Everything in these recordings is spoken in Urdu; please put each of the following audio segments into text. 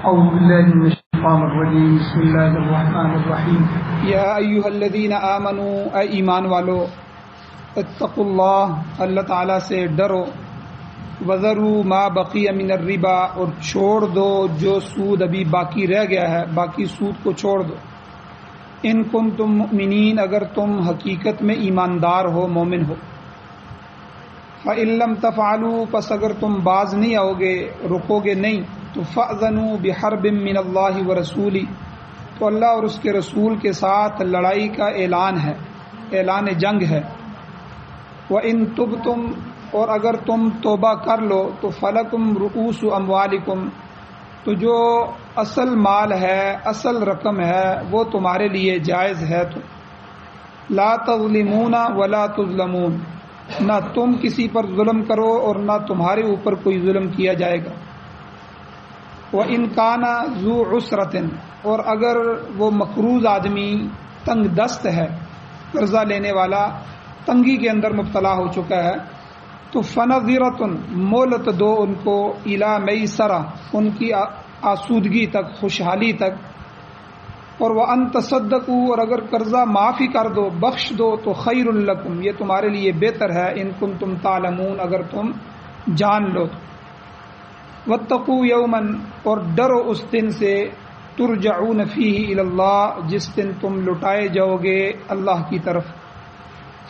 أعوذ بالله من الشيطان الرجيم بسم الله الرحمن الرحيم یا ایھا الذین آمنوا اے ایمان والو اتقوا اللہ اللہ تعالیٰ سے ڈرو وذروا ما بقی من الربا اور چھوڑ دو جو سود ابھی باقی رہ گیا ہے، باقی سود کو چھوڑ دو۔ ان کنتم مؤمنین اگر تم حقیقت میں ایماندار ہو، مومن ہو۔ فإن لم تفعلوا پس اگر تم باز نہیں آؤ گے، رکو گے نہیں، تو فأذنوا بحرب من اللہ ورسولہ تو اللہ اور اس کے رسول کے ساتھ لڑائی کا اعلان ہے، اعلان جنگ ہے۔ وَإِن تُبْتُمْ اور اگر تم توبہ کر لو تو فَلَكُمْ رُؤُوسُ أَمْوَالِكُمْ تو جو اصل مال ہے، اصل رقم ہے، وہ تمہارے لیے جائز ہے۔ تو لا تظلمون ولا تظلمون نہ تم کسی پر ظلم کرو اور نہ تمہارے اوپر کوئی ظلم کیا جائے گا۔ وَإِن كَانَ ذُو عُسْرَةٍ اور اگر وہ مقروض آدمی تنگ دست ہے، قرضہ لینے والا تنگی کے اندر مبتلا ہو چکا ہے، تو فَنَظِرَةٌ مہلت دو ان کو إِلَى مَيْسَرَةٍ ان کی آسودگی تک، خوشحالی تک۔ اور وَأَن تَصَدَّقُوا اور اگر قرضہ معاف ہی کر دو، بخش دو، تو خیر لکم یہ تمہارے لیے بہتر ہے، ان کنتم تعلمون اگر تم جان لو۔ وَاتَّقُوا يَوْمًا اور ڈرو اس دن سے ترجعون فیہ الی اللہ جس دن تم لٹائے جاؤ گے اللہ کی طرف۔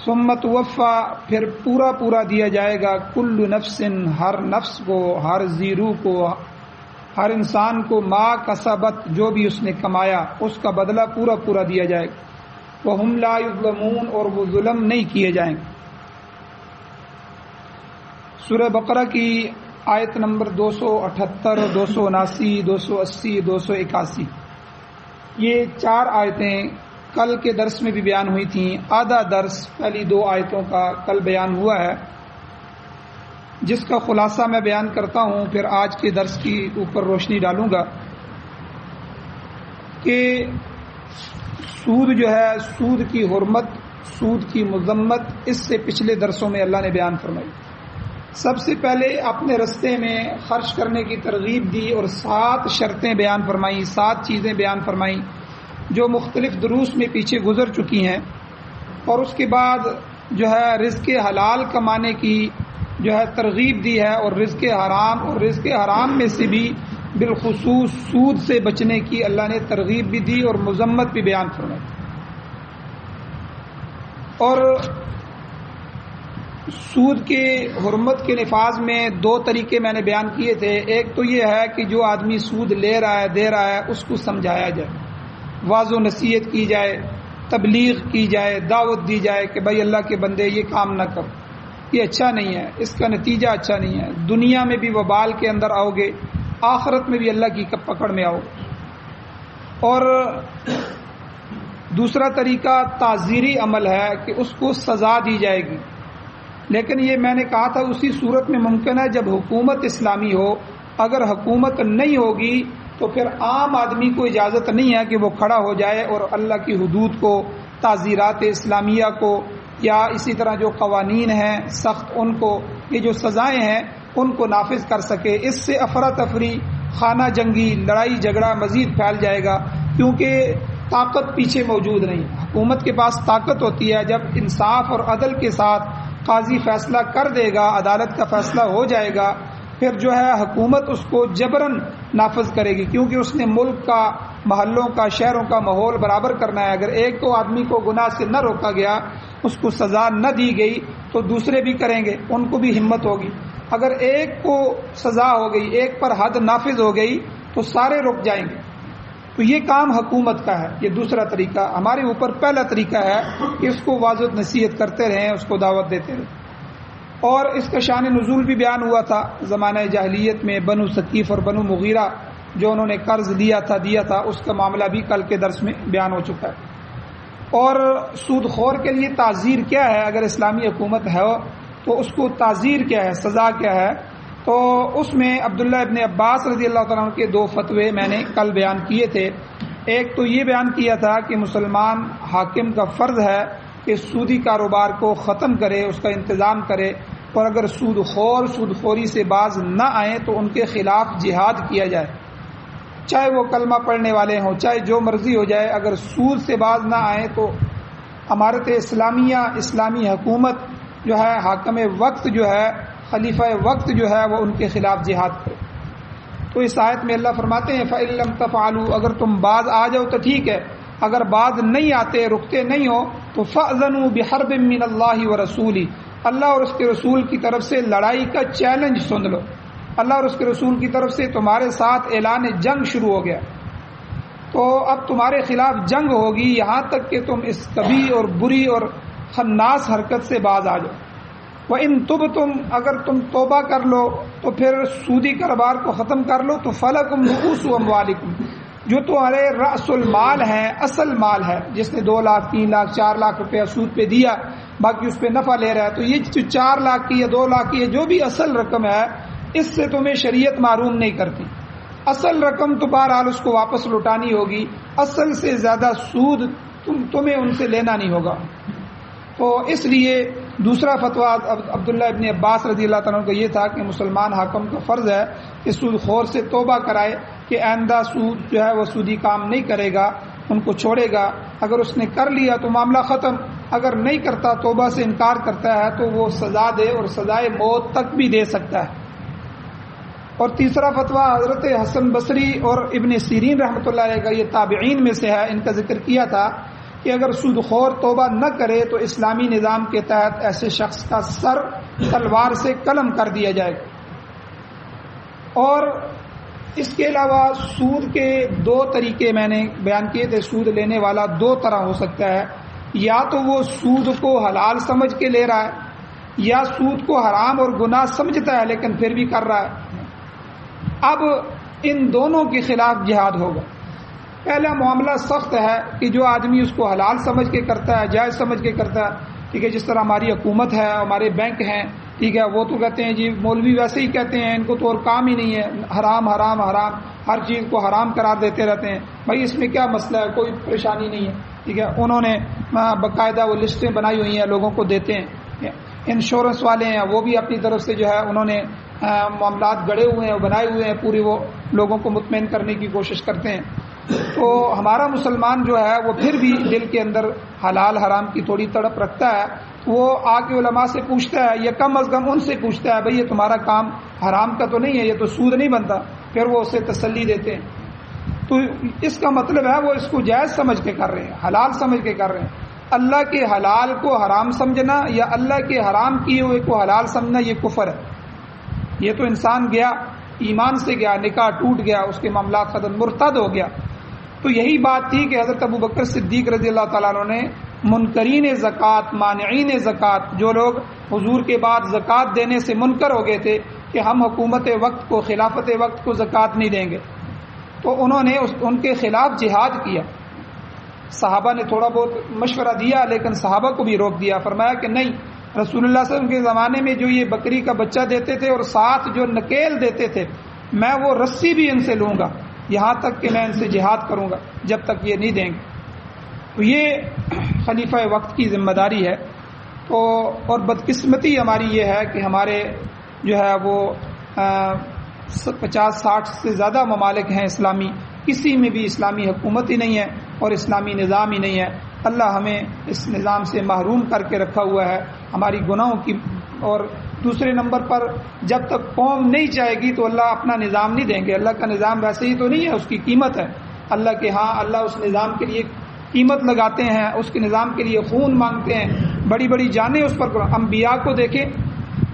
ثم توفی پھر پورا پورا دیا جائے گا کل نفس ہر نفس کو، ہر ذی روح کو، ہر انسان کو ما کسبت جو بھی اس نے کمایا اس کا بدلہ پورا پورا دیا جائے گا۔ وہم لا یظلمون اور وہ ظلم نہیں کیے جائیں گے۔ سورہ بقرہ کی آیت نمبر 278، 279، 280، 281 یہ 4 آیتیں کل کے درس میں بھی بیان ہوئی تھیں۔ آدھا درس پہلی 2 آیتوں کا کل بیان ہوا ہے، جس کا خلاصہ میں بیان کرتا ہوں، پھر آج کے درس کی اوپر روشنی ڈالوں گا کہ سود جو ہے، سود کی حرمت، سود کی مذمت اس سے پچھلے درسوں میں اللہ نے بیان فرمائی۔ سب سے پہلے اپنے رستے میں خرچ کرنے کی ترغیب دی اور 7 شرطیں بیان فرمائیں، 7 چیزیں بیان فرمائیں جو مختلف دروس میں پیچھے گزر چکی ہیں۔ اور اس کے بعد جو ہے رزق حلال کمانے کی جو ہے ترغیب دی ہے، اور رزق حرام میں سے بھی بالخصوص سود سے بچنے کی اللہ نے ترغیب بھی دی اور مذمت بھی بیان فرمائی۔ اور سود کے حرمت کے نفاذ میں 2 طریقے میں نے بیان کیے تھے۔ ایک تو یہ ہے کہ جو آدمی سود لے رہا ہے، دے رہا ہے، اس کو سمجھایا جائے، واعظ و نصیحت کی جائے، تبلیغ کی جائے، دعوت دی جائے کہ بھائی اللہ کے بندے یہ کام نہ کرو، یہ اچھا نہیں ہے، اس کا نتیجہ اچھا نہیں ہے، دنیا میں بھی وبال کے اندر آؤ گے، آخرت میں بھی اللہ کی پکڑ میں آؤ گے۔ اور دوسرا طریقہ تعزیری عمل ہے کہ اس کو سزا دی جائے گی، لیکن یہ میں نے کہا تھا اسی صورت میں ممکن ہے جب حکومت اسلامی ہو۔ اگر حکومت نہیں ہوگی تو پھر عام آدمی کو اجازت نہیں ہے کہ وہ کھڑا ہو جائے اور اللہ کی حدود کو، تعزیرات اسلامیہ کو، یا اسی طرح جو قوانین ہیں سخت ان کو، یہ جو سزائیں ہیں ان کو نافذ کر سکے۔ اس سے افراتفری، خانہ جنگی، لڑائی جھگڑا مزید پھیل جائے گا، کیونکہ طاقت پیچھے موجود نہیں۔ حکومت کے پاس طاقت ہوتی ہے جب انصاف اور عدل کے ساتھ قاضی فیصلہ کر دے گا، عدالت کا فیصلہ ہو جائے گا، پھر جو ہے حکومت اس کو جبراً نافذ کرے گی، کیونکہ اس نے ملک کا، محلوں کا، شہروں کا ماحول برابر کرنا ہے۔ اگر ایک تو آدمی کو گناہ سے نہ روکا گیا، اس کو سزا نہ دی گئی، تو دوسرے بھی کریں گے، ان کو بھی ہمت ہوگی۔ اگر ایک کو سزا ہو گئی، ایک پر حد نافذ ہو گئی، تو سارے رک جائیں گے۔ تو یہ کام حکومت کا ہے، یہ دوسرا طریقہ۔ ہمارے اوپر پہلا طریقہ ہے کہ اس کو واضح نصیحت کرتے رہیں، اس کو دعوت دیتے رہیں۔ اور اس کا شان نزول بھی بیان ہوا تھا زمانہ جاہلیت میں، بنو ثقیف اور بنو مغیرہ جو انہوں نے قرض دیا تھا، اس کا معاملہ بھی کل کے درس میں بیان ہو چکا ہے۔ اور سود خور کے لیے تعزیر کیا ہے؟ اگر اسلامی حکومت ہے تو اس کو تعزیر کیا ہے، سزا کیا ہے؟ تو اس میں عبداللہ ابن عباس رضی اللہ تعالیٰ عنہ کے 2 فتوے میں نے کل بیان کیے تھے۔ ایک تو یہ بیان کیا تھا کہ مسلمان حاکم کا فرض ہے کہ سودی کاروبار کو ختم کرے، اس کا انتظام کرے، اور اگر سود خوری سے باز نہ آئیں تو ان کے خلاف جہاد کیا جائے۔ چاہے وہ کلمہ پڑھنے والے ہوں، چاہے جو مرضی ہو جائے، اگر سود سے باز نہ آئیں تو امارت اسلامیہ، اسلامی حکومت جو ہے، حاکم وقت جو ہے، خلیفہ وقت جو ہے، وہ ان کے خلاف جہاد کرے۔ تو اس آیت میں اللہ فرماتے ہیں فَإِن لَّمْ تَفْعَلُوا، اگر تم باز آ جاؤ تو ٹھیک ہے، اگر باز نہیں آتے، رکتے نہیں ہو تو فَأْذَنُوا بِحَرْبٍ مِّنَ اللَّهِ وَرَسُولِهِ، اللہ اور اس کے رسول کی طرف سے لڑائی کا چیلنج سن لو۔ اللہ اور اس کے رسول کی طرف سے تمہارے ساتھ اعلان جنگ شروع ہو گیا، تو اب تمہارے خلاف جنگ ہوگی یہاں تک کہ تم اس قبیح اور بری اور خناس حرکت سے باز آ جاؤ۔ وَإِن تُبْتُمْ، اگر تم توبہ کر لو تو پھر سودی کاروبار کو ختم کر لو تو فَلَكُمْ رُءُوسُ أَمْوَالِكُمْ، جو تمہارے رأس المال ہے، اصل مال ہے، جس نے 2 لاکھ 3 لاکھ 4 لاکھ روپیہ سود پہ دیا، باقی اس پہ نفع لے رہا ہے، تو یہ جو 4 لاکھ کی یا 2 لاکھ کی جو بھی اصل رقم ہے، اس سے تمہیں شریعت محروم نہیں کرتی۔ اصل رقم تو بہرحال اس کو واپس لوٹانی ہوگی، اصل سے زیادہ سود تمہیں ان سے لینا نہیں ہوگا۔ تو اس لیے دوسرا فتویٰ عبداللہ ابن عباس رضی اللہ تعالیٰ کا یہ تھا کہ مسلمان حاکم کا فرض ہے کہ سود خور سے توبہ کرائے کہ آئندہ سود جو ہے وہ سودی کام نہیں کرے گا، ان کو چھوڑے گا۔ اگر اس نے کر لیا تو معاملہ ختم، اگر نہیں کرتا، توبہ سے انکار کرتا ہے تو وہ سزا دے اور سزائے موت تک بھی دے سکتا ہے۔ اور تیسرا فتویٰ حضرت حسن بصری اور ابن سیرین رحمۃ اللہ علیہ کا، یہ تابعین میں سے ہے، ان کا ذکر کیا تھا کہ اگر سود خور توبہ نہ کرے تو اسلامی نظام کے تحت ایسے شخص کا سر تلوار سے قلم کر دیا جائے گا۔ اور اس کے علاوہ سود کے 2 طریقے میں نے بیان کیے تھے۔ سود لینے والا 2 طرح ہو سکتا ہے، یا تو وہ سود کو حلال سمجھ کے لے رہا ہے، یا سود کو حرام اور گناہ سمجھتا ہے لیکن پھر بھی کر رہا ہے۔ اب ان دونوں کے خلاف جہاد ہوگا۔ پہلا معاملہ سخت ہے کہ جو آدمی اس کو حلال سمجھ کے کرتا ہے، جائز سمجھ کے کرتا ہے، ٹھیک ہے، جس طرح ہماری حکومت ہے، ہمارے بینک ہیں، ٹھیک ہے، وہ تو کہتے ہیں جی مولوی ویسے ہی کہتے ہیں، ان کو تو اور کام ہی نہیں ہے، حرام حرام حرام، ہر چیز کو حرام قرار دیتے رہتے ہیں۔ بھائی اس میں کیا مسئلہ ہے، کوئی پریشانی نہیں ہے، ٹھیک ہے۔ انہوں نے باقاعدہ وہ لسٹیں بنائی ہوئی ہیں، لوگوں کو دیتے ہیں۔ انشورنس والے ہیں، وہ بھی اپنی طرف سے جو ہے انہوں نے معاملات گڑے ہوئے ہیں، بنائے ہوئے ہیں، پوری وہ لوگوں کو مطمئن کرنے کی کوشش کرتے ہیں۔ تو ہمارا مسلمان جو ہے وہ پھر بھی دل کے اندر حلال حرام کی تھوڑی تڑپ رکھتا ہے، وہ آ کے علماء سے پوچھتا ہے، یا کم از کم ان سے پوچھتا ہے بھئی یہ تمہارا کام حرام کا تو نہیں ہے، یہ تو سود نہیں بنتا، پھر وہ اسے تسلی دیتے ہیں۔ تو اس کا مطلب ہے وہ اس کو جائز سمجھ کے کر رہے ہیں، حلال سمجھ کے کر رہے ہیں۔ اللہ کے حلال کو حرام سمجھنا یا اللہ کے حرام کیے ہوئے کو حلال سمجھنا یہ کفر ہے۔ یہ تو انسان گیا، ایمان سے گیا، نکاح ٹوٹ گیا، اس کے معاملات ختم، مرتد ہو گیا۔ تو یہی بات تھی کہ حضرت ابو بکر صدیق رضی اللہ تعالیٰ عنہ نے منکرین زکوٰۃ، مانعین زکوٰۃ، جو لوگ حضور کے بعد زکوٰۃ دینے سے منکر ہو گئے تھے کہ ہم حکومت وقت کو، خلافت وقت کو زکوٰۃ نہیں دیں گے، تو انہوں نے ان کے خلاف جہاد کیا۔ صحابہ نے تھوڑا بہت مشورہ دیا لیکن صحابہ کو بھی روک دیا، فرمایا کہ نہیں، رسول اللہ صلی اللہ علیہ وسلم کے زمانے میں جو یہ بکری کا بچہ دیتے تھے اور ساتھ جو نکیل دیتے تھے، میں وہ رسی بھی ان سے لوں گا یہاں تک کہ میں ان سے جہاد کروں گا جب تک یہ نہیں دیں گے۔ تو یہ خلیفہ وقت کی ذمہ داری ہے۔ تو اور بدقسمتی ہماری یہ ہے کہ ہمارے جو ہے وہ 50-60 سے زیادہ ممالک ہیں اسلامی، کسی میں بھی اسلامی حکومت ہی نہیں ہے اور اسلامی نظام ہی نہیں ہے۔ اللہ ہمیں اس نظام سے محروم کر کے رکھا ہوا ہے ہماری گناہوں کی۔ اور دوسرے نمبر پر جب تک قوم نہیں چاہے گی تو اللہ اپنا نظام نہیں دیں گے۔ اللہ کا نظام ویسے ہی تو نہیں ہے، اس کی قیمت ہے اللہ کے ہاں۔ اللہ اس نظام کے لیے قیمت لگاتے ہیں، اس کے نظام کے لیے خون مانگتے ہیں، بڑی بڑی جانیں اس پر۔ انبیاء کو دیکھیں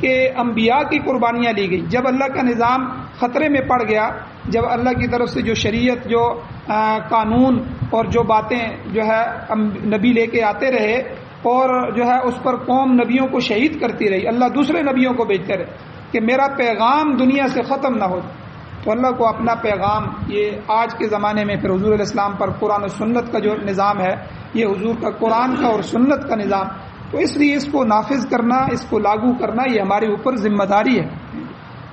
کہ انبیاء کی قربانیاں لی گئی۔ جب اللہ کا نظام خطرے میں پڑ گیا، جب اللہ کی طرف سے جو شریعت، جو قانون اور جو باتیں جو ہے نبی لے کے آتے رہے اور جو ہے اس پر قوم نبیوں کو شہید کرتی رہی، اللہ دوسرے نبیوں کو بھیجتے رہے کہ میرا پیغام دنیا سے ختم نہ ہو، تو اللہ کو اپنا پیغام، یہ آج کے زمانے میں پھر حضور علیہ السلام پر قرآن و سنت کا جو نظام ہے، یہ حضور کا قرآن کا اور سنت کا نظام، تو اس لیے اس کو نافذ کرنا، اس کو لاگو کرنا یہ ہمارے اوپر ذمہ داری ہے۔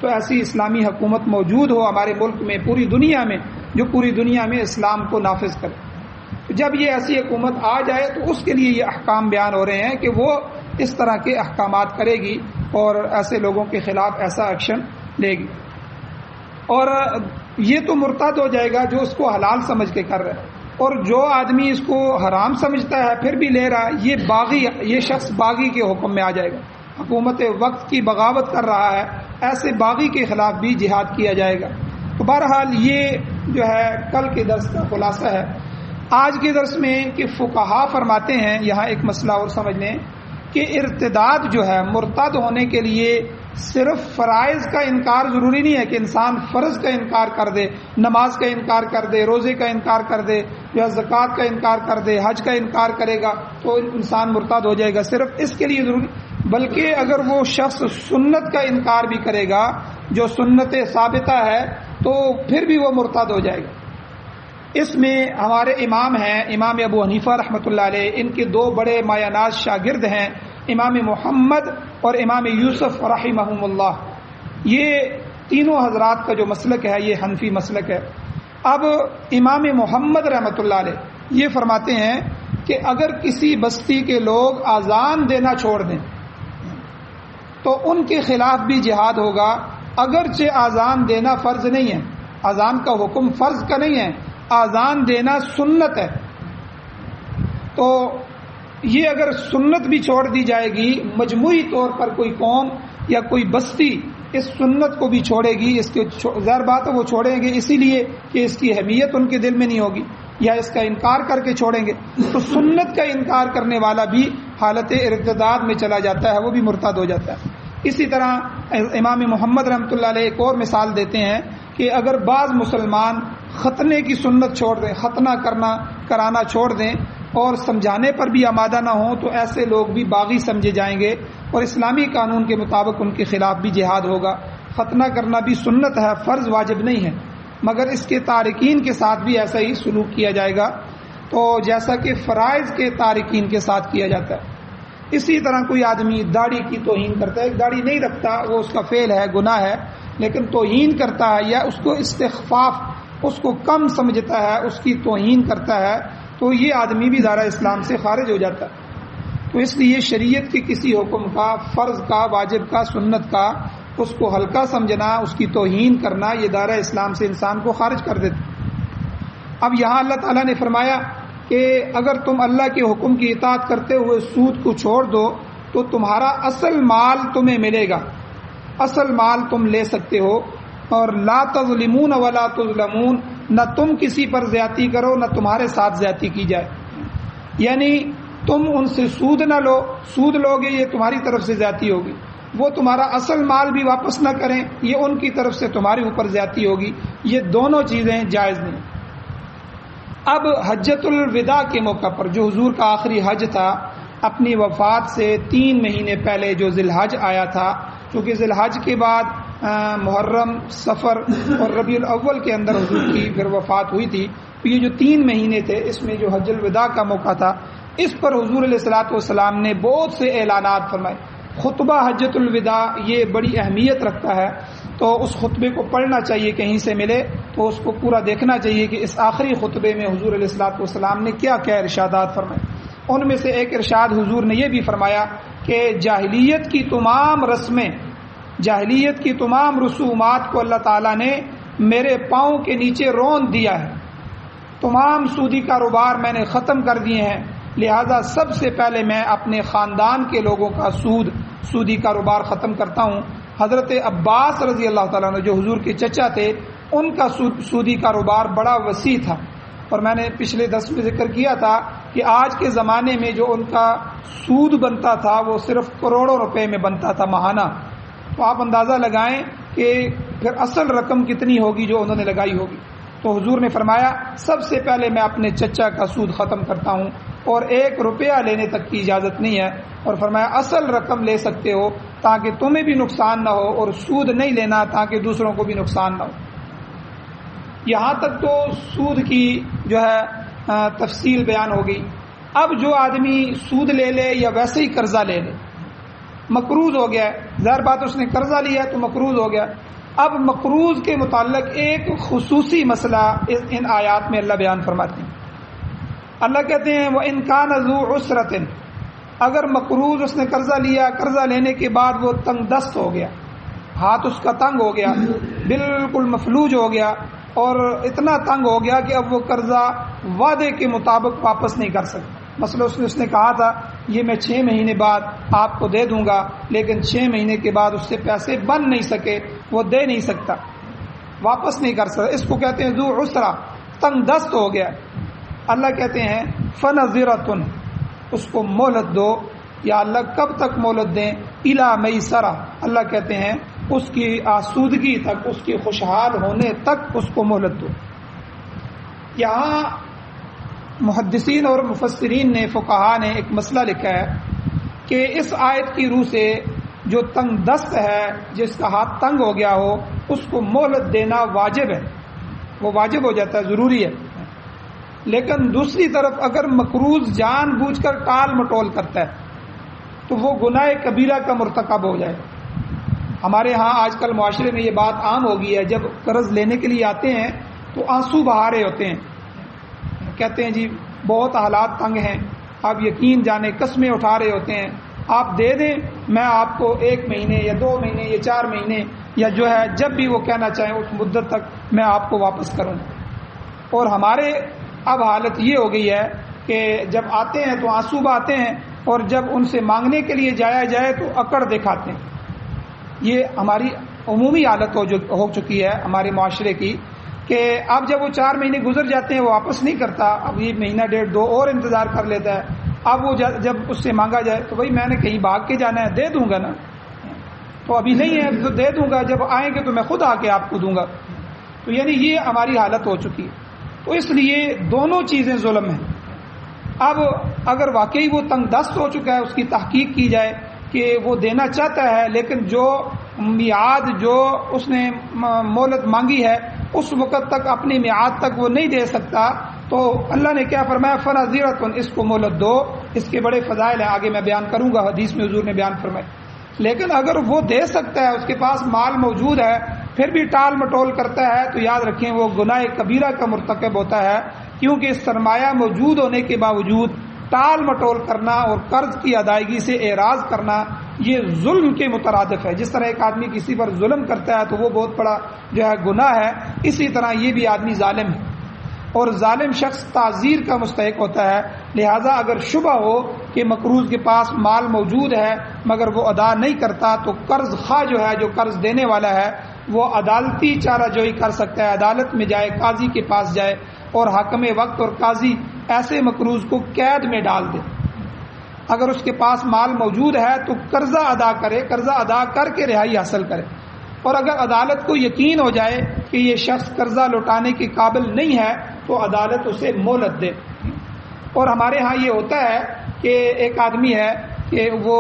تو ایسی اسلامی حکومت موجود ہو ہمارے ملک میں، پوری دنیا میں، جو پوری دنیا میں اسلام کو نافذ کرے۔ جب یہ ایسی حکومت آ جائے تو اس کے لیے یہ احکام بیان ہو رہے ہیں کہ وہ اس طرح کے احکامات کرے گی اور ایسے لوگوں کے خلاف ایسا ایکشن لے گی۔ اور یہ تو مرتد ہو جائے گا جو اس کو حلال سمجھ کے کر رہا ہے، اور جو آدمی اس کو حرام سمجھتا ہے پھر بھی لے رہا ہے، یہ باغی، یہ شخص باغی کے حکم میں آ جائے گا، حکومت وقت کی بغاوت کر رہا ہے، ایسے باغی کے خلاف بھی جہاد کیا جائے گا۔ تو بہرحال یہ جو ہے کل کے درس کا خلاصہ ہے۔ آج کے درس میں کہ فقہا فرماتے ہیں، یہاں ایک مسئلہ اور سمجھ لیں کہ ارتداد جو ہے، مرتد ہونے کے لیے صرف فرائض کا انکار ضروری نہیں ہے کہ انسان فرض کا انکار کر دے، نماز کا انکار کر دے، روزے کا انکار کر دے، یا زکوٰۃ کا انکار کر دے، حج کا انکار کرے گا تو انسان مرتد ہو جائے گا، صرف اس کے لیے ضروری، بلکہ اگر وہ شخص سنت کا انکار بھی کرے گا جو سنت ثابتہ ہے تو پھر بھی وہ مرتد ہو جائے گا۔ اس میں ہمارے امام ہیں، امام ابو حنیفہ رحمۃ اللہ علیہ، ان کے دو بڑے مایہ ناز شاگرد ہیں، امام محمد اور امام یوسف رحمہم اللہ۔ یہ تینوں حضرات کا جو مسلک ہے یہ حنفی مسلک ہے۔ اب امام محمد رحمۃ اللہ علیہ یہ فرماتے ہیں کہ اگر کسی بستی کے لوگ اذان دینا چھوڑ دیں تو ان کے خلاف بھی جہاد ہوگا، اگرچہ اذان دینا فرض نہیں ہے، اذان کا حکم فرض کا نہیں ہے، اذان دینا سنت ہے۔ تو یہ اگر سنت بھی چھوڑ دی جائے گی، مجموعی طور پر کوئی قوم یا کوئی بستی اس سنت کو بھی چھوڑے گی، اس کے ظاہر بات ہے وہ چھوڑیں گے اسی لیے کہ اس کی اہمیت ان کے دل میں نہیں ہوگی، یا اس کا انکار کر کے چھوڑیں گے، تو سنت کا انکار کرنے والا بھی حالت ارتداد میں چلا جاتا ہے، وہ بھی مرتد ہو جاتا ہے۔ اسی طرح امام محمد رحمۃ اللہ علیہ ایک اور مثال دیتے ہیں کہ اگر بعض مسلمان ختنے کی سنت چھوڑ دیں، ختنہ کرانا چھوڑ دیں اور سمجھانے پر بھی آمادہ نہ ہوں تو ایسے لوگ بھی باغی سمجھے جائیں گے، اور اسلامی قانون کے مطابق ان کے خلاف بھی جہاد ہوگا۔ ختنہ کرنا بھی سنت ہے، فرض واجب نہیں ہے، مگر اس کے تارکین کے ساتھ بھی ایسا ہی سلوک کیا جائے گا، تو جیسا کہ فرائض کے تارکین کے ساتھ کیا جاتا ہے۔ اسی طرح کوئی آدمی داڑھی کی توہین کرتا ہے، داڑھی نہیں رکھتا، وہ اس کا فعل ہے، گناہ ہے، لیکن توہین کرتا ہے یا اس کو استخفاف، اس کو کم سمجھتا ہے، اس کی توہین کرتا ہے، تو یہ آدمی بھی دائرہ اسلام سے خارج ہو جاتا ہے۔ تو اس لیے شریعت کے کسی حکم کا، فرض کا، واجب کا، سنت کا، اس کو ہلکا سمجھنا، اس کی توہین کرنا، یہ دائرہ اسلام سے انسان کو خارج کر دیتا۔ اب یہاں اللہ تعالیٰ نے فرمایا کہ اگر تم اللہ کے حکم کی اطاعت کرتے ہوئے سود کو چھوڑ دو تو تمہارا اصل مال تمہیں ملے گا، اصل مال تم لے سکتے ہو، اور لا تظلمون ولا تظلمون، نہ تم کسی پر زیادتی کرو نہ تمہارے ساتھ زیادتی کی جائے، یعنی تم ان سے سود نہ لو، سود لوگے یہ تمہاری طرف سے زیادتی ہوگی، وہ تمہارا اصل مال بھی واپس نہ کریں یہ ان کی طرف سے تمہارے اوپر زیادتی ہوگی، یہ دونوں چیزیں جائز نہیں۔ اب حجۃ الوداع کے موقع پر جو حضور کا آخری حج تھا، اپنی وفات سے 3 مہینے پہلے جو ذی الحج آیا تھا، چونکہ ذی الحج کے بعد محرم، صفر اور ربیع الاول کے اندر حضور کی پھر وفات ہوئی تھی، تو یہ جو 3 مہینے تھے اس میں جو حج الوداع کا موقع تھا، اس پر حضور علیہ الصلوۃ والسلام نے بہت سے اعلانات فرمائے۔ خطبہ حجۃ الوداع یہ بڑی اہمیت رکھتا ہے، تو اس خطبے کو پڑھنا چاہیے، کہیں سے ملے تو اس کو پورا دیکھنا چاہیے کہ اس آخری خطبے میں حضور علیہ الصلوۃ والسلام نے کیا کیا ارشادات فرمائے۔ ان میں سے ایک ارشاد حضور نے یہ بھی فرمایا کہ جاہلیت کی تمام رسمیں، جاہلیت کی تمام رسومات کو اللہ تعالیٰ نے میرے پاؤں کے نیچے رون دیا ہے، تمام سودی کاروبار میں نے ختم کر دیے ہیں، لہذا سب سے پہلے میں اپنے خاندان کے لوگوں کا سودی کاروبار ختم کرتا ہوں۔ حضرت عباس رضی اللہ تعالیٰ عنہ جو حضور کے چچا تھے، ان کا سودی کاروبار بڑا وسیع تھا، اور میں نے پچھلے درس میں ذکر کیا تھا کہ آج کے زمانے میں جو ان کا سود بنتا تھا وہ صرف کروڑوں روپے میں بنتا تھا ماہانہ، تو آپ اندازہ لگائیں کہ پھر اصل رقم کتنی ہوگی جو انہوں نے لگائی ہوگی۔ تو حضور نے فرمایا سب سے پہلے میں اپنے چچا کا سود ختم کرتا ہوں، اور 1 روپیہ لینے تک کی اجازت نہیں ہے، اور فرمایا اصل رقم لے سکتے ہو تاکہ تمہیں بھی نقصان نہ ہو، اور سود نہیں لینا تاکہ دوسروں کو بھی نقصان نہ ہو۔ یہاں تک تو سود کی جو ہے تفصیل بیان ہو گئی۔ اب جو آدمی سود لے لے یا ویسے ہی قرضہ لے لے، مقروض ہو گیا، ظاہر بات اس نے قرضہ لیا تو مقروض ہو گیا۔ اب مقروض کے متعلق ایک خصوصی مسئلہ ان آیات میں اللہ بیان فرماتے ہیں۔ اللہ کہتے ہیں وَإِن كَانَ ذُو عُسْرَةٍ، اگر مقروض اس نے قرضہ لیا، قرضہ لینے کے بعد وہ تنگ دست ہو گیا، ہاتھ اس کا تنگ ہو گیا، بالکل مفلوج ہو گیا، اور اتنا تنگ ہو گیا کہ اب وہ قرضہ وعدے کے مطابق واپس نہیں کر سکتا. مثلا اس نے کہا تھا یہ میں 6 مہینے بعد آپ کو دے دوں گا، لیکن 6 مہینے کے بعد اس سے پیسے بن نہیں سکے، وہ دے نہیں سکتا، واپس نہیں کر سکتا. اس کو کہتے ہیں ذو عسرہ، تنگ دست ہو گیا. اللہ کہتے ہیں فنظرۃ، اس کو مہلت دو. یا اللہ کب تک مہلت دیں؟ الی میسرہ، اللہ کہتے ہیں اس کی آسودگی تک، اس کی خوشحال ہونے تک اس کو مہلت دو. یہاں محدثین اور مفسرین نے، فقہا نے ایک مسئلہ لکھا ہے کہ اس آیت کی روح سے جو تنگ دست ہے، جس کا ہاتھ تنگ ہو گیا ہو، اس کو مہلت دینا واجب ہے، وہ واجب ہو جاتا ہے، ضروری ہے. لیکن دوسری طرف اگر مقروض جان بوجھ کر ٹال مٹول کرتا ہے تو وہ گناہ کبیرہ کا مرتکب ہو جائے. ہمارے ہاں آج کل معاشرے میں یہ بات عام ہو گئی ہے، جب قرض لینے کے لیے آتے ہیں تو آنسو بہا رہے ہوتے ہیں، کہتے ہیں جی بہت حالات تنگ ہیں، آپ یقین جانے قسمیں اٹھا رہے ہوتے ہیں، آپ دے دیں، میں آپ کو 1 مہینے یا 2 مہینے یا 4 مہینے یا جو ہے جب بھی وہ کہنا چاہیں اس مدت تک میں آپ کو واپس کروں. اور ہمارے اب حالت یہ ہو گئی ہے کہ جب آتے ہیں تو آنسو بہاتے ہیں، اور جب ان سے مانگنے کے لیے جایا جائے تو اکڑ دکھاتے ہیں. یہ ہماری عمومی حالت ہو چکی ہے ہمارے معاشرے کی کہ اب جب وہ 4 مہینے گزر جاتے ہیں وہ واپس نہیں کرتا، اب یہ مہینہ 1.5 2 اور انتظار کر لیتا ہے. اب وہ جب اس سے مانگا جائے تو بھائی میں نے کہیں بھاگ کے جانا ہے، دے دوں گا نا، تو ابھی نہیں ہے تو دے دوں گا، جب آئیں گے تو میں خود آ کے آپ کو دوں گا. تو یعنی یہ ہماری حالت ہو چکی ہے. تو اس لیے دونوں چیزیں ظلم ہیں. اب اگر واقعی وہ تنگ دست ہو چکا ہے، اس کی تحقیق کی جائے کہ وہ دینا چاہتا ہے لیکن جو میعاد جو اس نے مہلت مانگی ہے اس وقت تک، اپنی میعاد تک وہ نہیں دے سکتا، تو اللہ نے کیا فرمایا فنظرۃ، اس کو مہلت دو. اس کے بڑے فضائل ہیں، آگے میں بیان کروں گا، حدیث میں حضور نے بیان فرمائے. لیکن اگر وہ دے سکتا ہے، اس کے پاس مال موجود ہے، پھر بھی ٹال مٹول کرتا ہے تو یاد رکھیں وہ گناہ کبیرہ کا مرتکب ہوتا ہے. کیونکہ سرمایہ موجود ہونے کے باوجود ٹال مٹول کرنا اور قرض کی ادائیگی سے اعراض کرنا یہ ظلم کے مترادف ہے. جس طرح ایک آدمی کسی پر ظلم کرتا ہے تو وہ بہت بڑا جو ہے گناہ ہے، اسی طرح یہ بھی آدمی ظالم ہے، اور ظالم شخص تعزیر کا مستحق ہوتا ہے. لہذا اگر شبہ ہو کہ مقروض کے پاس مال موجود ہے مگر وہ ادا نہیں کرتا تو قرض خواہ جو ہے، جو قرض دینے والا ہے، وہ عدالتی چارہ جوئی کر سکتا ہے، عدالت میں جائے، قاضی کے پاس جائے، اور حاکم وقت اور قاضی ایسے مقروض کو قید میں ڈال دے. اگر اس کے پاس مال موجود ہے تو قرضہ ادا کرے، قرضہ ادا کر کے رہائی حاصل کرے. اور اگر عدالت کو یقین ہو جائے کہ یہ شخص قرضہ لوٹانے کے قابل نہیں ہے تو عدالت اسے مہلت دے. اور ہمارے ہاں یہ ہوتا ہے کہ ایک آدمی ہے کہ وہ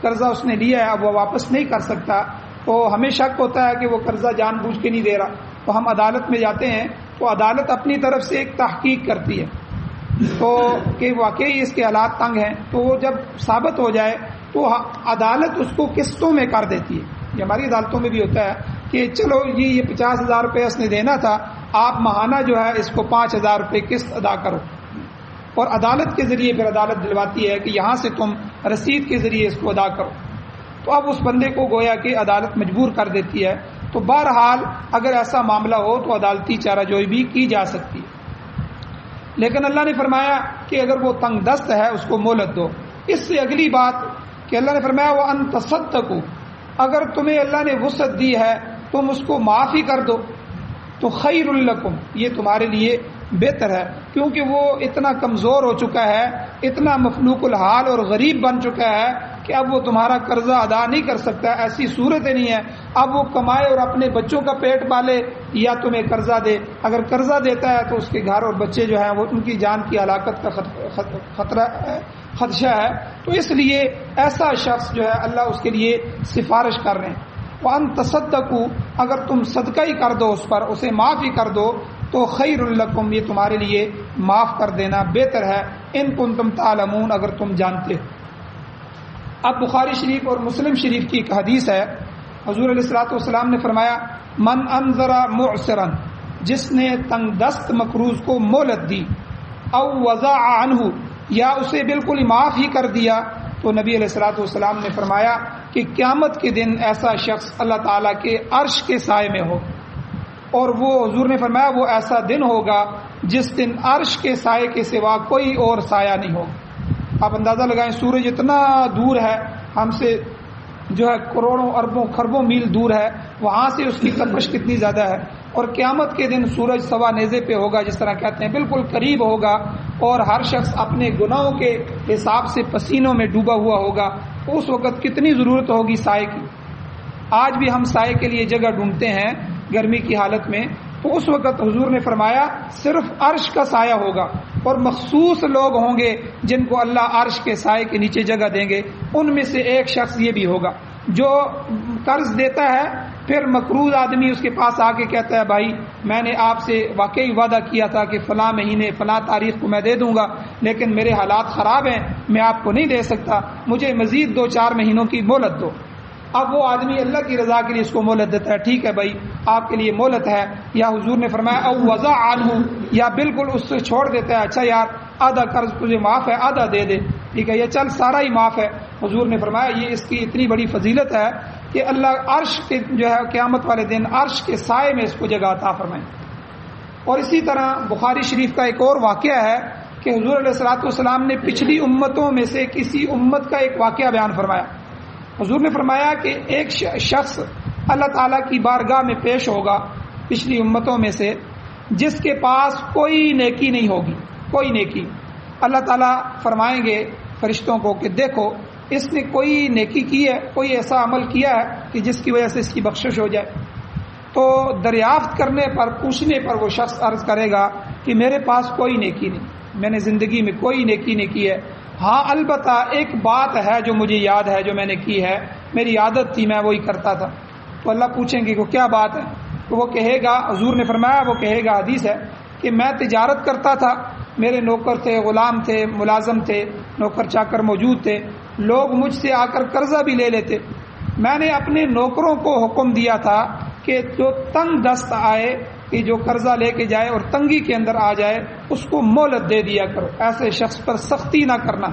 قرضہ اس نے لیا ہے، اب وہ واپس نہیں کر سکتا، تو ہمیں شک ہوتا ہے کہ وہ قرضہ جان بوجھ کے نہیں دے رہا، تو ہم عدالت میں جاتے ہیں تو عدالت اپنی طرف سے ایک تحقیق کرتی ہے تو کہ واقعی اس کے حالات تنگ ہیں. تو وہ جب ثابت ہو جائے تو عدالت اس کو قسطوں میں کر دیتی ہے. یہ ہماری عدالتوں میں بھی ہوتا ہے کہ چلو یہ 50,000 روپے اس نے دینا تھا، آپ ماہانہ جو ہے اس کو 5,000 روپے قسط ادا کرو. اور عدالت کے ذریعے پھر عدالت دلواتی ہے کہ یہاں سے تم رسید کے ذریعے اس کو ادا کرو. تو اب اس بندے کو گویا کہ عدالت مجبور کر دیتی ہے. تو بہرحال اگر ایسا معاملہ ہو تو عدالتی چارہ جوئی بھی کی جا سکتی ہے. لیکن اللہ نے فرمایا کہ اگر وہ تنگ دست ہے اس کو مہلت دو. اس سے اگلی بات کہ اللہ نے فرمایا وَأَن تَصَدَّقُوا، اگر تمہیں اللہ نے وسعت دی ہے تم اس کو معاف ہی کر دو تو خیر لکم، یہ تمہارے لیے بہتر ہے. کیونکہ وہ اتنا کمزور ہو چکا ہے، اتنا مفلوق الحال اور غریب بن چکا ہے کہ اب وہ تمہارا قرضہ ادا نہیں کر سکتا. ایسی صورت نہیں ہے اب وہ کمائے اور اپنے بچوں کا پیٹ پالے یا تمہیں قرضہ دے. اگر قرضہ دیتا ہے تو اس کے گھر اور بچے جو ہیں وہ ان کی جان کی ہلاکت کا خدشہ ہے. تو اس لیے ایسا شخص جو ہے اللہ اس کے لیے سفارش کر رہے ہیں. وَأَن تَصَدَّقُوا، اگر تم صدقہ ہی کر دو، اس پر اسے معاف ہی کر دو تو خیر لکم، یہ تمہارے لیے معاف کر دینا بہتر ہے. ان کنتم تعلمون، اگر تم جانتے. اب بخاری شریف اور مسلم شریف کی ایک حدیث ہے، حضور علیہ الصلوۃ والسلام نے فرمایا من انذر معسرا، جس نے تنگ دست مقروض کو مہلت دی، او وضع عنہ، یا اسے بالکل معاف ہی کر دیا، تو نبی علیہ الصلوۃ والسلام نے فرمایا کہ قیامت کے دن ایسا شخص اللہ تعالیٰ کے عرش کے سائے میں ہو. اور وہ حضور نے فرمایا وہ ایسا دن ہوگا جس دن عرش کے سائے کے سوا کوئی اور سایہ نہیں ہوگا۔ آپ اندازہ لگائیں سورج اتنا دور ہے ہم سے، جو ہے کروڑوں اربوں خربوں میل دور ہے، وہاں سے اس کی تپش کتنی زیادہ ہے، اور قیامت کے دن سورج سوا نیزے پہ ہوگا، جس طرح کہتے ہیں بالکل قریب ہوگا، اور ہر شخص اپنے گناہوں کے حساب سے پسینوں میں ڈوبا ہوا ہوگا۔ اس وقت کتنی ضرورت ہوگی سائے کی۔ آج بھی ہم سائے کے لیے جگہ ڈھونڈتے ہیں گرمی کی حالت میں، تو اس وقت حضور نے فرمایا صرف عرش کا سایہ ہوگا، اور مخصوص لوگ ہوں گے جن کو اللہ عرش کے سائے کے نیچے جگہ دیں گے۔ ان میں سے ایک شخص یہ بھی ہوگا جو قرض دیتا ہے، پھر مقروض آدمی اس کے پاس آ کے کہتا ہے بھائی میں نے آپ سے واقعی وعدہ کیا تھا کہ فلاں مہینے فلاں تاریخ کو میں دے دوں گا، لیکن میرے حالات خراب ہیں، میں آپ کو نہیں دے سکتا، مجھے مزید 2-4 مہینوں کی مہلت دو۔ اب وہ آدمی اللہ کی رضا کے لیے اس کو مہلت دیتا ہے، ٹھیک ہے بھائی آپ کے لیے مہلت ہے، یا حضور نے فرمایا او وضع عنہ، یا بالکل اس سے چھوڑ دیتا ہے، اچھا یار آدھا قرض تجھے معاف ہے آدھا دے دے، ٹھیک ہے یہ چل سارا ہی معاف ہے۔ حضور نے فرمایا یہ اس کی اتنی بڑی فضیلت ہے کہ اللہ عرش کے جو ہے قیامت والے دن عرش کے سائے میں اس کو جگہ عطا فرمائے۔ اور اسی طرح بخاری شریف کا ایک اور واقعہ ہے کہ حضور علیہ الصلوۃ والسلام نے پچھلی امتوں میں سے کسی امت کا ایک واقعہ بیان فرمایا۔ حضور نے فرمایا کہ ایک شخص اللہ تعالیٰ کی بارگاہ میں پیش ہوگا پچھلی امتوں میں سے، جس کے پاس کوئی نیکی نہیں ہوگی، کوئی نیکی۔ اللہ تعالیٰ فرمائیں گے فرشتوں کو کہ دیکھو اس نے کوئی نیکی کی ہے، کوئی ایسا عمل کیا ہے کہ جس کی وجہ سے اس کی بخشش ہو جائے۔ تو دریافت کرنے پر، پوچھنے پر وہ شخص عرض کرے گا کہ میرے پاس کوئی نیکی نہیں، میں نے زندگی میں کوئی نیکی نہیں کی ہے، ہاں البتہ ایک بات ہے جو مجھے یاد ہے جو میں نے کی ہے، میری عادت تھی میں وہی کرتا تھا۔ تو اللہ پوچھیں گے کہ کیا بات ہے؟ تو وہ کہے گا، حضور نے فرمایا وہ کہے گا، حدیث ہے کہ میں تجارت کرتا تھا، میرے نوکر تھے، غلام تھے، ملازم تھے، نوکر چاکر موجود تھے، لوگ مجھ سے آ کر قرضہ بھی لے لیتے، میں نے اپنے نوکروں کو حکم دیا تھا کہ جو تنگ دست آئے، کہ جو قرضہ لے کے جائے اور تنگی کے اندر آ جائے اس کو مہلت دے دیا کرو، ایسے شخص پر سختی نہ کرنا۔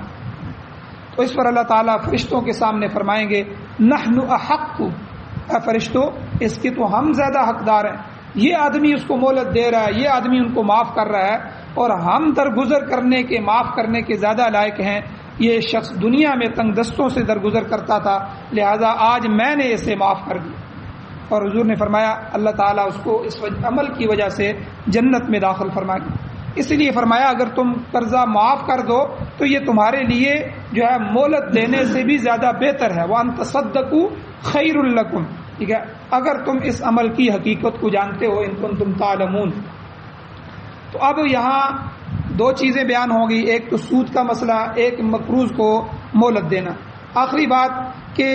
تو اس پر اللہ تعالیٰ فرشتوں کے سامنے فرمائیں گے نحن احق، اے فرشتوں اس کی تو ہم زیادہ حقدار ہیں، یہ آدمی اس کو مہلت دے رہا ہے، یہ آدمی ان کو معاف کر رہا ہے، اور ہم درگزر کرنے کے، معاف کرنے کے زیادہ لائق ہیں، یہ شخص دنیا میں تنگ دستوں سے درگزر کرتا تھا، لہذا آج میں نے اسے معاف کر دیا۔ اور حضور نے فرمایا اللہ تعالیٰ اس کو اس عمل کی وجہ سے جنت میں داخل فرمائے گا۔ اس لیے فرمایا اگر تم قرضہ معاف کر دو تو یہ تمہارے لیے جو ہے مہلت دینے سے بھی زیادہ بہتر ہے، وَأَن تَصَدَّقُوا خَيْرٌ لَكُمْ، ٹھیک ہے اگر تم اس عمل کی حقیقت کو جانتے ہو، ان کنتم تعلمون۔ تو اب یہاں 2 چیزیں بیان ہوں گی، ایک تو سود کا مسئلہ، ایک مقروض کو مہلت دینا۔ آخری بات کہ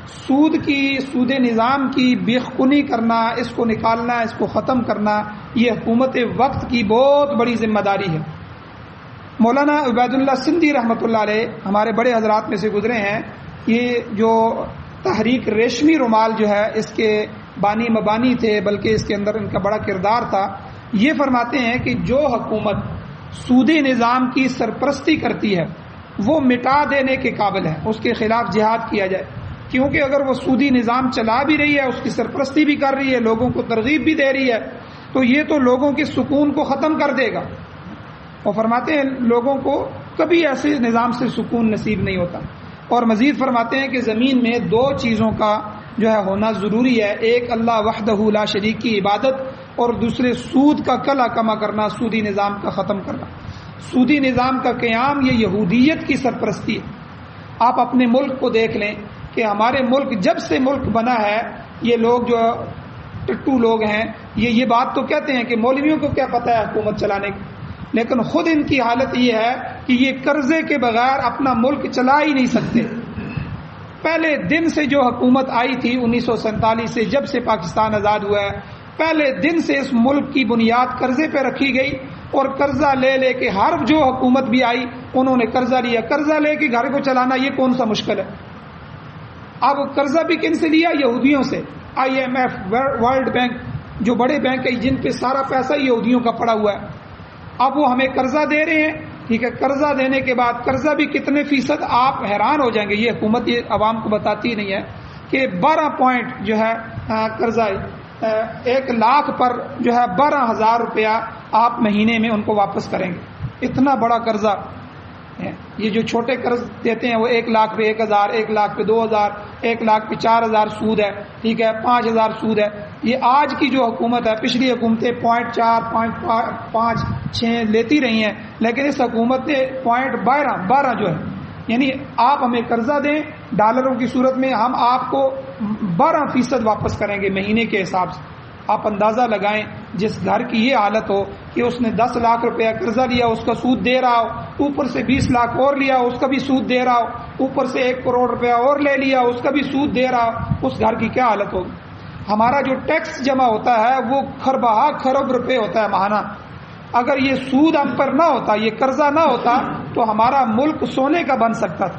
سود نظام کی بیخ-کنی کرنا، اس کو نکالنا، اس کو ختم کرنا، یہ حکومت وقت کی بہت بڑی ذمہ داری ہے۔ مولانا عبید اللہ سندھی رحمۃ اللہ علیہ ہمارے بڑے حضرات میں سے گزرے ہیں، یہ جو تحریک ریشمی رومال جو ہے اس کے بانی مبانی تھے، بلکہ اس کے اندر ان کا بڑا کردار تھا۔ یہ فرماتے ہیں کہ جو حکومت سودی نظام کی سرپرستی کرتی ہے وہ مٹا دینے کے قابل ہے، اس کے خلاف جہاد کیا جائے، کیونکہ اگر وہ سودی نظام چلا بھی رہی ہے، اس کی سرپرستی بھی کر رہی ہے، لوگوں کو ترغیب بھی دے رہی ہے، تو یہ تو لوگوں کے سکون کو ختم کر دے گا۔ اور فرماتے ہیں لوگوں کو کبھی ایسے نظام سے سکون نصیب نہیں ہوتا۔ اور مزید فرماتے ہیں کہ زمین میں 2 چیزوں کا جو ہے ہونا ضروری ہے، ایک اللہ وحدہ لا شریک کی عبادت، اور دوسرے سود کا کلا کما کرنا، سودی نظام کا ختم کرنا۔ سودی نظام کا قیام یہ یہودیت کی سرپرستی ہے۔ آپ اپنے ملک کو دیکھ لیں کہ ہمارے ملک جب سے ملک بنا ہے، یہ لوگ جو ٹٹو لوگ ہیں یہ بات تو کہتے ہیں کہ مولویوں کو کیا پتہ ہے حکومت چلانے کی، لیکن خود ان کی حالت یہ ہے کہ یہ قرضے کے بغیر اپنا ملک چلا ہی نہیں سکتے۔ پہلے دن سے جو حکومت آئی تھی 1947 سے، جب سے پاکستان آزاد ہوا ہے، پہلے دن سے اس ملک کی بنیاد قرضے پہ رکھی گئی، اور قرضہ لے لے کے ہر جو حکومت بھی آئی انہوں نے قرضہ لیا، قرضہ لے کے گھر کو چلانا یہ کون سا مشکل ہے۔ اب قرضہ بھی کن سے لیا؟ یہودیوں سے۔ IMF، ورلڈ بینک، جو بڑے بینک ہیں جن پہ سارا پیسہ یہودیوں کا پڑا ہوا ہے، اب وہ ہمیں قرضہ دے رہے ہیں، ٹھیک ہے قرضہ دینے کے بعد قرضہ بھی کتنے فیصد، آپ حیران ہو جائیں گے، یہ حکومت یہ عوام کو بتاتی نہیں ہے کہ 12 پوائنٹ جو ہے قرضہ ہے، 1 لاکھ پر جو ہے 12,000 روپیہ آپ مہینے میں ان کو واپس کریں گے. اتنا بڑا قرضہ. یہ جو چھوٹے قرض دیتے ہیں وہ 1 لاکھ پہ 1,000، 1 لاکھ پہ 2,000، 1 لاکھ پہ 4,000 سود ہے، ٹھیک ہے، 5,000 سود ہے. یہ آج کی جو حکومت ہے، پچھلی حکومتیں 0.4 0.5 6 لیتی رہی ہیں، لیکن اس حکومت نے 0.12 جو ہے، یعنی آپ ہمیں قرضہ دیں ڈالروں کی صورت میں، ہم آپ کو 12% واپس کریں گے مہینے کے حساب سے. آپ اندازہ لگائیں جس گھر کی یہ حالت ہو کہ اس نے 10 لاکھ روپیہ قرضہ لیا، اس کا سود دے رہا ہو، اوپر سے 20 لاکھ اور لیا، اس کا بھی سود دے رہا ہو، اوپر سے 1 کروڑ روپیہ اور لے لیا، اس کا بھی سود دے رہا ہو، اس گھر کی کیا حالت ہوگی. ہمارا جو ٹیکس جمع ہوتا ہے وہ خرب روپے ہوتا ہے ماہانہ. اگر یہ سود ہم پر نہ ہوتا، یہ قرضہ نہ ہوتا تو ہمارا ملک سونے کا بن سکتا تھا،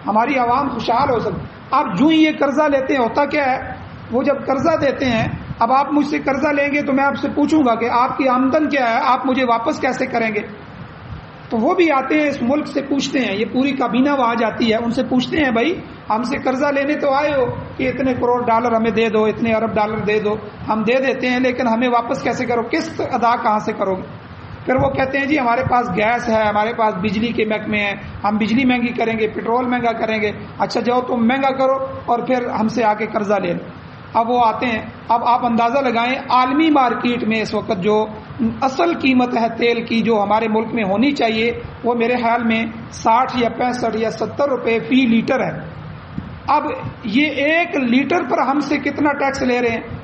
ہماری عوام خوشحال ہو سکتی. اب جو ہی یہ قرضہ لیتے ہیں ہوتا کیا ہے، وہ جب قرضہ دیتے ہیں، اب آپ مجھ سے قرضہ لیں گے تو میں آپ سے پوچھوں گا کہ آپ کی آمدن کیا ہے، آپ مجھے واپس کیسے کریں گے. تو وہ بھی آتے ہیں اس ملک سے پوچھتے ہیں، یہ پوری کابینہ وہاں جاتی ہے، ان سے پوچھتے ہیں بھائی ہم سے قرضہ لینے تو آئے ہو کہ اتنے کروڑ ڈالر ہمیں دے دو، اتنے ارب ڈالر دے دو، ہم دے دیتے ہیں لیکن ہمیں واپس کیسے کرو، قسط ادا کہاں سے کرو گے. پھر وہ کہتے ہیں جی ہمارے پاس گیس ہے، ہمارے پاس بجلی کے محکمے ہیں، ہم بجلی مہنگی کریں گے، پٹرول مہنگا کریں گے. اچھا جاؤ تم مہنگا کرو اور پھر ہم سے آ کے قرضہ لے لو. اب وہ آتے ہیں. اب آپ اندازہ لگائیں عالمی مارکیٹ میں اس وقت جو اصل قیمت ہے تیل کی جو ہمارے ملک میں ہونی چاہیے وہ میرے خیال میں 60 یا 65 یا 70 روپے فی لیٹر ہے. اب یہ 1 لیٹر پر ہم سے کتنا ٹیکس لے رہے ہیں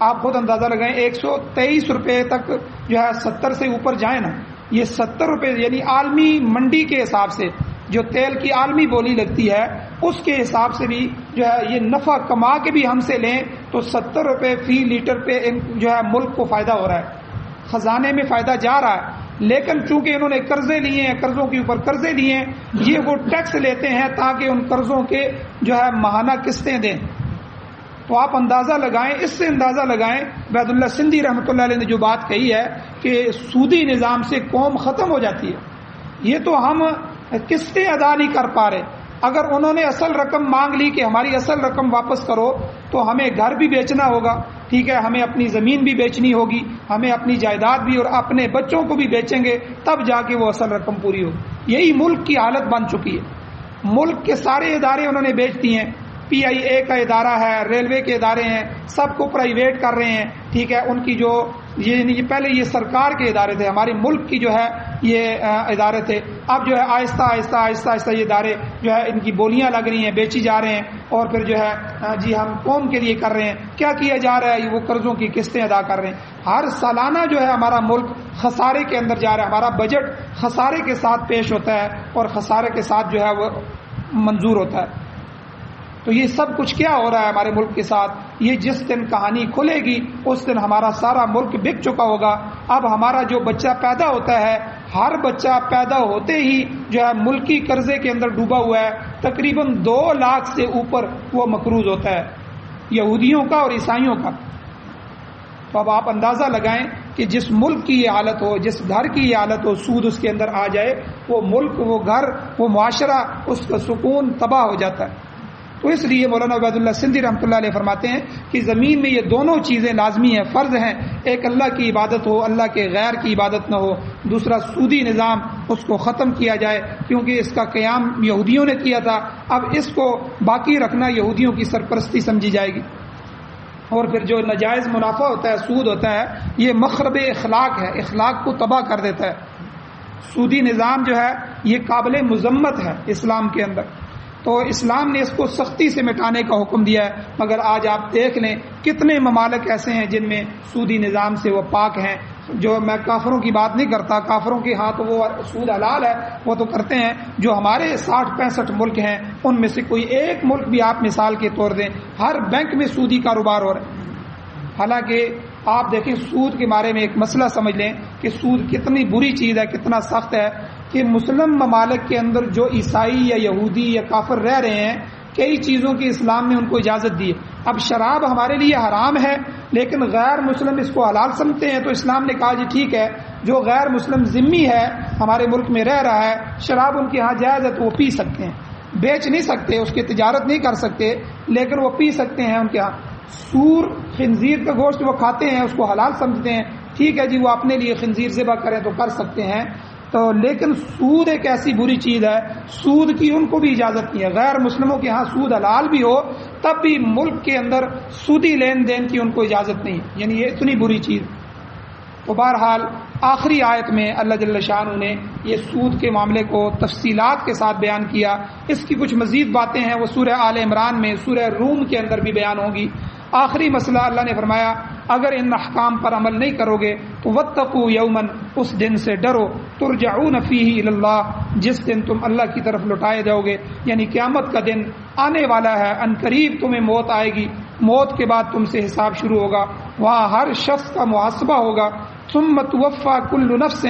آپ خود اندازہ لگائیں. 123 روپے تک جو ہے 70 سے اوپر جائیں نا، یہ 70 روپے یعنی عالمی منڈی کے حساب سے جو تیل کی عالمی بولی لگتی ہے اس کے حساب سے بھی جو ہے یہ نفع کما کے بھی ہم سے لیں تو 70 روپے فی لیٹر پہ جو ہے ملک کو فائدہ ہو رہا ہے، خزانے میں فائدہ جا رہا ہے. لیکن چونکہ انہوں نے قرضے لیے ہیں، قرضوں کے اوپر قرضے لیے ہیں، یہ وہ ٹیکس لیتے ہیں تاکہ ان قرضوں کے جو ہے ماہانہ قسطیں دیں. تو آپ اندازہ لگائیں، اس سے اندازہ لگائیں عبید اللہ سندھی رحمۃ اللہ علیہ نے جو بات کہی ہے کہ سودی نظام سے قوم ختم ہو جاتی ہے. یہ تو ہم قسطیں ادا نہیں کر پا رہے. اگر انہوں نے اصل رقم مانگ لی کہ ہماری اصل رقم واپس کرو تو ہمیں گھر بھی بیچنا ہوگا، ٹھیک ہے، ہمیں اپنی زمین بھی بیچنی ہوگی، ہمیں اپنی جائیداد بھی اور اپنے بچوں کو بھی بیچیں گے تب جا کے وہ اصل رقم پوری ہوگی. یہی ملک کی حالت بن چکی ہے. ملک کے سارے ادارے انہوں نے بیچ دیے ہیں. PIA کا ادارہ ہے، ریلوے کے ادارے ہیں، سب کو پرائیویٹ کر رہے ہیں، ٹھیک ہے. ان کی جو یہ پہلے یہ سرکار کے ادارے تھے، ہمارے ملک کی جو ہے یہ ادارے تھے، اب جو ہے آہستہ آہستہ آہستہ آہستہ یہ ادارے جو ہے ان کی بولیاں لگ رہی ہیں، بیچی جا رہے ہیں اور پھر جو ہے جی ہم قوم کے لیے کر رہے ہیں. کیا کیا جا رہا ہے؟ وہ قرضوں کی قسطیں ادا کر رہے ہیں. ہر سالانہ جو ہے ہمارا ملک خسارے کے اندر جا رہا ہے. ہمارا بجٹ خسارے کے ساتھ پیش ہوتا ہے اور خسارے کے ساتھ جو ہے وہ منظور ہوتا ہے. تو یہ سب کچھ کیا ہو رہا ہے ہمارے ملک کے ساتھ؟ یہ جس دن کہانی کھلے گی اس دن ہمارا سارا ملک بک چکا ہوگا. اب ہمارا جو بچہ پیدا ہوتا ہے، ہر بچہ پیدا ہوتے ہی جو ہے ملکی قرضے کے اندر ڈوبا ہوا ہے. تقریباً 2 لاکھ سے اوپر وہ مقروض ہوتا ہے، یہودیوں کا اور عیسائیوں کا. تو اب آپ اندازہ لگائیں کہ جس ملک کی یہ حالت ہو، جس گھر کی یہ حالت ہو، سود اس کے اندر آ جائے، وہ ملک، وہ گھر، وہ معاشرہ، اس کا سکون تباہ ہو جاتا ہے. تو اس لیے مولانا عبید اللہ سندھی رحمۃ اللہ علیہ فرماتے ہیں کہ زمین میں یہ دونوں چیزیں لازمی ہیں، فرض ہیں. ایک اللہ کی عبادت ہو، اللہ کے غیر کی عبادت نہ ہو. دوسرا سودی نظام، اس کو ختم کیا جائے کیونکہ اس کا قیام یہودیوں نے کیا تھا. اب اس کو باقی رکھنا یہودیوں کی سرپرستی سمجھی جائے گی. اور پھر جو ناجائز منافع ہوتا ہے، سود ہوتا ہے، یہ مخرب اخلاق ہے، اخلاق کو تباہ کر دیتا ہے. سودی نظام جو ہے یہ قابل مذمت ہے اسلام کے اندر. تو اسلام نے اس کو سختی سے مٹانے کا حکم دیا ہے. مگر آج آپ دیکھ لیں کتنے ممالک ایسے ہیں جن میں سودی نظام سے وہ پاک ہیں. جو میں کافروں کی بات نہیں کرتا، کافروں کے ہاں تو وہ سود حلال ہے، وہ تو کرتے ہیں. جو ہمارے 60-65 ملک ہیں ان میں سے کوئی ایک ملک بھی آپ مثال کے طور دیں، ہر بینک میں سودی کاروبار ہو رہا ہے. حالانکہ آپ دیکھیں سود کے بارے میں ایک مسئلہ سمجھ لیں کہ سود کتنی بری چیز ہے، کتنا سخت ہے کہ مسلم ممالک کے اندر جو عیسائی یا یہودی یا کافر رہ رہے ہیں، کئی چیزوں کی اسلام نے ان کو اجازت دی ہے. اب شراب ہمارے لیے حرام ہے لیکن غیر مسلم اس کو حلال سمجھتے ہیں، تو اسلام نے کہا جی ٹھیک ہے، جو غیر مسلم ذمی ہے ہمارے ملک میں رہ رہا ہے، شراب ان کے ہاں جائز ہے تو وہ پی سکتے ہیں. بیچ نہیں سکتے، اس کی تجارت نہیں کر سکتے، لیکن وہ پی سکتے ہیں ان کے ہاں. سور خنزیر کا گوشت وہ کھاتے ہیں، اس کو حلال سمجھتے ہیں، ٹھیک ہے جی وہ اپنے لیے خنزیر ذبح کریں تو کر سکتے ہیں، تو لیکن سود ایک ایسی بری چیز ہے، سود کی ان کو بھی اجازت نہیں ہے۔ غیر مسلموں کے ہاں سود حلال بھی ہو تب بھی ملک کے اندر سودی لین دین کی ان کو اجازت نہیں، یعنی یہ اتنی بری چیز۔ تو بہرحال آخری آیت میں اللہ جل شانہ نے یہ سود کے معاملے کو تفصیلات کے ساتھ بیان کیا۔ اس کی کچھ مزید باتیں ہیں وہ سورہ آل عمران میں، سورہ روم کے اندر بھی بیان ہوگی۔ آخری مسئلہ اللہ نے فرمایا اگر ان احکام پر عمل نہیں کرو گے تو واتقوا یوما، اس دن سے ڈرو، ترجعون فیہ الی اللہ، جس دن تم اللہ کی طرف لوٹائے جاؤ گے، یعنی قیامت کا دن آنے والا ہے، ان قریب تمہیں موت آئے گی، موت کے بعد تم سے حساب شروع ہوگا، وہاں ہر شخص کا محاسبہ ہوگا، ثم توفی کل نفس،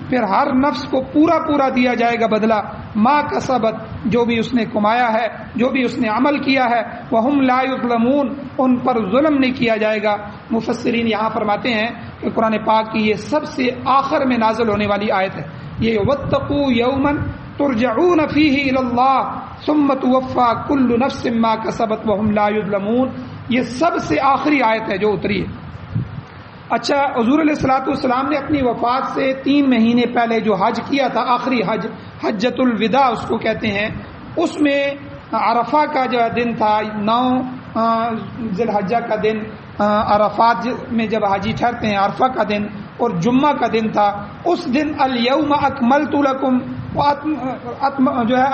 پھر ہر نفس کو پورا پورا دیا جائے گا بدلہ، ما کسبت، جو بھی اس نے کمایا ہے، جو بھی اس نے عمل کیا ہے، وہم لا یظلمون، ان پر ظلم نہیں کیا جائے گا۔ مفسرین یہاں فرماتے ہیں کہ قرآن پاک کی یہ سب سے آخر میں نازل ہونے والی آیت ہے، یہ واتقوا یوما ترجعون فیہ الی اللہ ثم توفی کل نفس ما کسبت وہم لا یظلمون، یہ سب سے آخری آیت ہے جو اتری ہے۔ اچھا، حضور علیہ الصلوۃ والسلام نے اپنی وفات سے 3 مہینے پہلے جو حج کیا تھا، آخری حج، حجۃ الوداع اس کو کہتے ہیں، اس میں عرفہ کا جو دن تھا، 9 ذی الحجہ کا دن، عرفات میں جب حاجی ٹھہرتے ہیں عرفہ کا دن، اور جمعہ کا دن تھا، اس دن الیوم اکملت لکم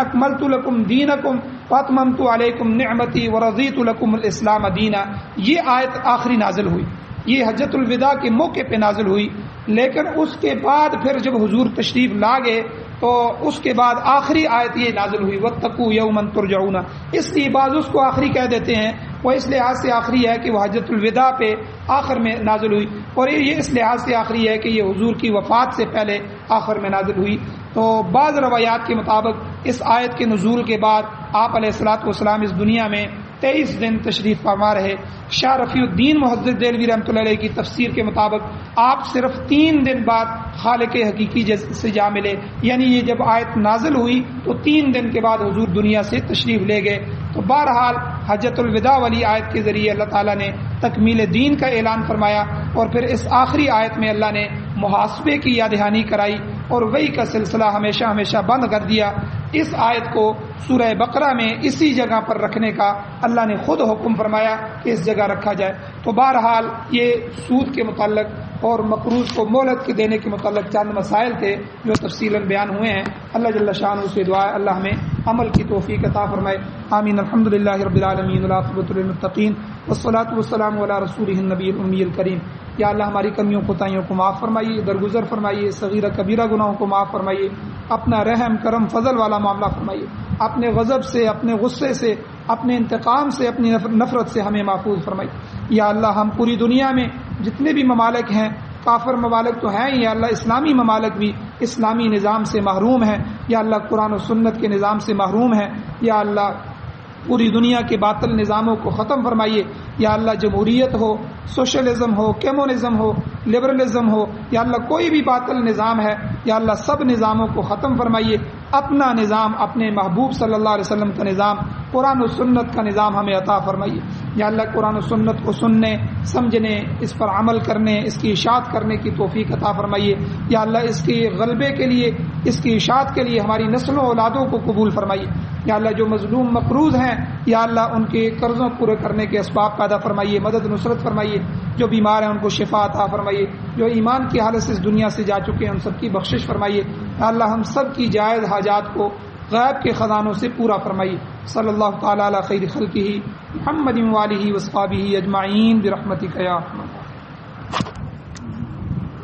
اکملت لکم دینکم واتممت علیکم نعمتی ورضیت لکم الاسلام دینا، یہ آیت آخری نازل ہوئی، یہ حجۃ الوداع کے موقع پہ نازل ہوئی۔ لیکن اس کے بعد پھر جب حضور تشریف لا گئے تو اس کے بعد آخری آیت یہ نازل ہوئی، واتقوا یوما ترجعون، اس لیے بعض اس کو آخری کہہ دیتے ہیں، وہ اس لحاظ سے آخری ہے کہ وہ حجۃ الوداع پہ آخر میں نازل ہوئی، اور یہ اس لحاظ سے آخری ہے کہ یہ حضور کی وفات سے پہلے آخر میں نازل ہوئی۔ تو بعض روایات کے مطابق اس آیت کے نزول کے بعد آپ علیہ الصلوۃ والسلام اس دنیا میں 23 دن تشریف فرما رہے۔ شاہ رفیع الدین محدث دہلوی رحمۃ اللہ علیہ کی تفسیر کے مطابق آپ صرف 3 دن بعد خالق حقیقی سے جا ملے، یعنی یہ جب آیت نازل ہوئی تو 3 دن کے بعد حضور دنیا سے تشریف لے گئے۔ تو بہرحال حجۃ الوداع والی آیت کے ذریعے اللہ تعالیٰ نے تکمیل دین کا اعلان فرمایا، اور پھر اس آخری آیت میں اللہ نے محاسبے کی یاد دہانی کرائی اور وہی کا سلسلہ ہمیشہ ہمیشہ بند کر دیا۔ اس آیت کو سورہ بقرہ میں اسی جگہ پر رکھنے کا اللہ نے خود حکم فرمایا کہ اس جگہ رکھا جائے۔ تو بہرحال یہ سود کے متعلق اور مقروض کو مہلت کے دینے کے متعلق چند مسائل تھے جو تفصیلاً بیان ہوئے ہیں۔ اللہ جل شانہ سے دعا ہے اللہ ہمیں عمل کی توفیق عطا فرمائے، آمین۔ الحمدللہ رب العالمین والعاقبۃ للمتقین والصلاۃ والسلام علی رسولہ النبی الامی الکریم۔ یا اللہ ہماری کمیوں کوتاہیوں کو معاف فرمائیے، درگزر فرمائیے، صغیرہ کبیرہ گناہوں کو معاف فرمائیے، اپنا رحم کرم فضل والا معاملہ فرمائیے، اپنے غضب سے، اپنے غصے سے، اپنے انتقام سے، اپنی نفرت سے ہمیں محفوظ فرمائیے۔ یا اللہ ہم پوری دنیا میں جتنے بھی ممالک ہیں، کافر ممالک تو ہیں، یا اللہ اسلامی ممالک بھی اسلامی نظام سے محروم ہیں، یا اللہ قرآن و سنت کے نظام سے محروم ہیں، یا اللہ پوری دنیا کے باطل نظاموں کو ختم فرمائیے، یا اللہ جمہوریت ہو، سوشلزم ہو، کمیونزم ہو، لبرلزم ہو، یا اللہ کوئی بھی باطل نظام ہے، یا اللہ سب نظاموں کو ختم فرمائیے، اپنا نظام، اپنے محبوب صلی اللہ علیہ وسلم کا نظام، قرآن و سنت کا نظام ہمیں عطا فرمائیے۔ یا اللہ قرآن و سنت کو سننے، سمجھنے، اس پر عمل کرنے، اس کی اشاعت کرنے کی توفیق عطا فرمائیے۔ یا اللہ اس کے غلبے کے لیے، اس کی اشاعت کے لیے ہماری نسلوں اولادوں کو قبول فرمائیے۔ یا اللہ جو مظلوم مقروض ہیں، یا اللہ ان کے قرضوں پورے کرنے کے اسباب پیدا فرمائیے، مدد نصرت فرمائیے، جو بیمار ہیں ان کو شفا عطا فرمائیے، جو ایمان کی حالت سے اس دنیا سے جا چکے ہیں ان سب کی بخشش فرمائیے۔ یا اللہ ہم سب کی جائز حاجات کو غیب کے خزانوں سے پورا فرمائیے۔ صلی اللہ تعالی علی خیر خلقہ محمد و آلہ و اصحابہ اجمعین برحمتک یا ارحم الراحمین۔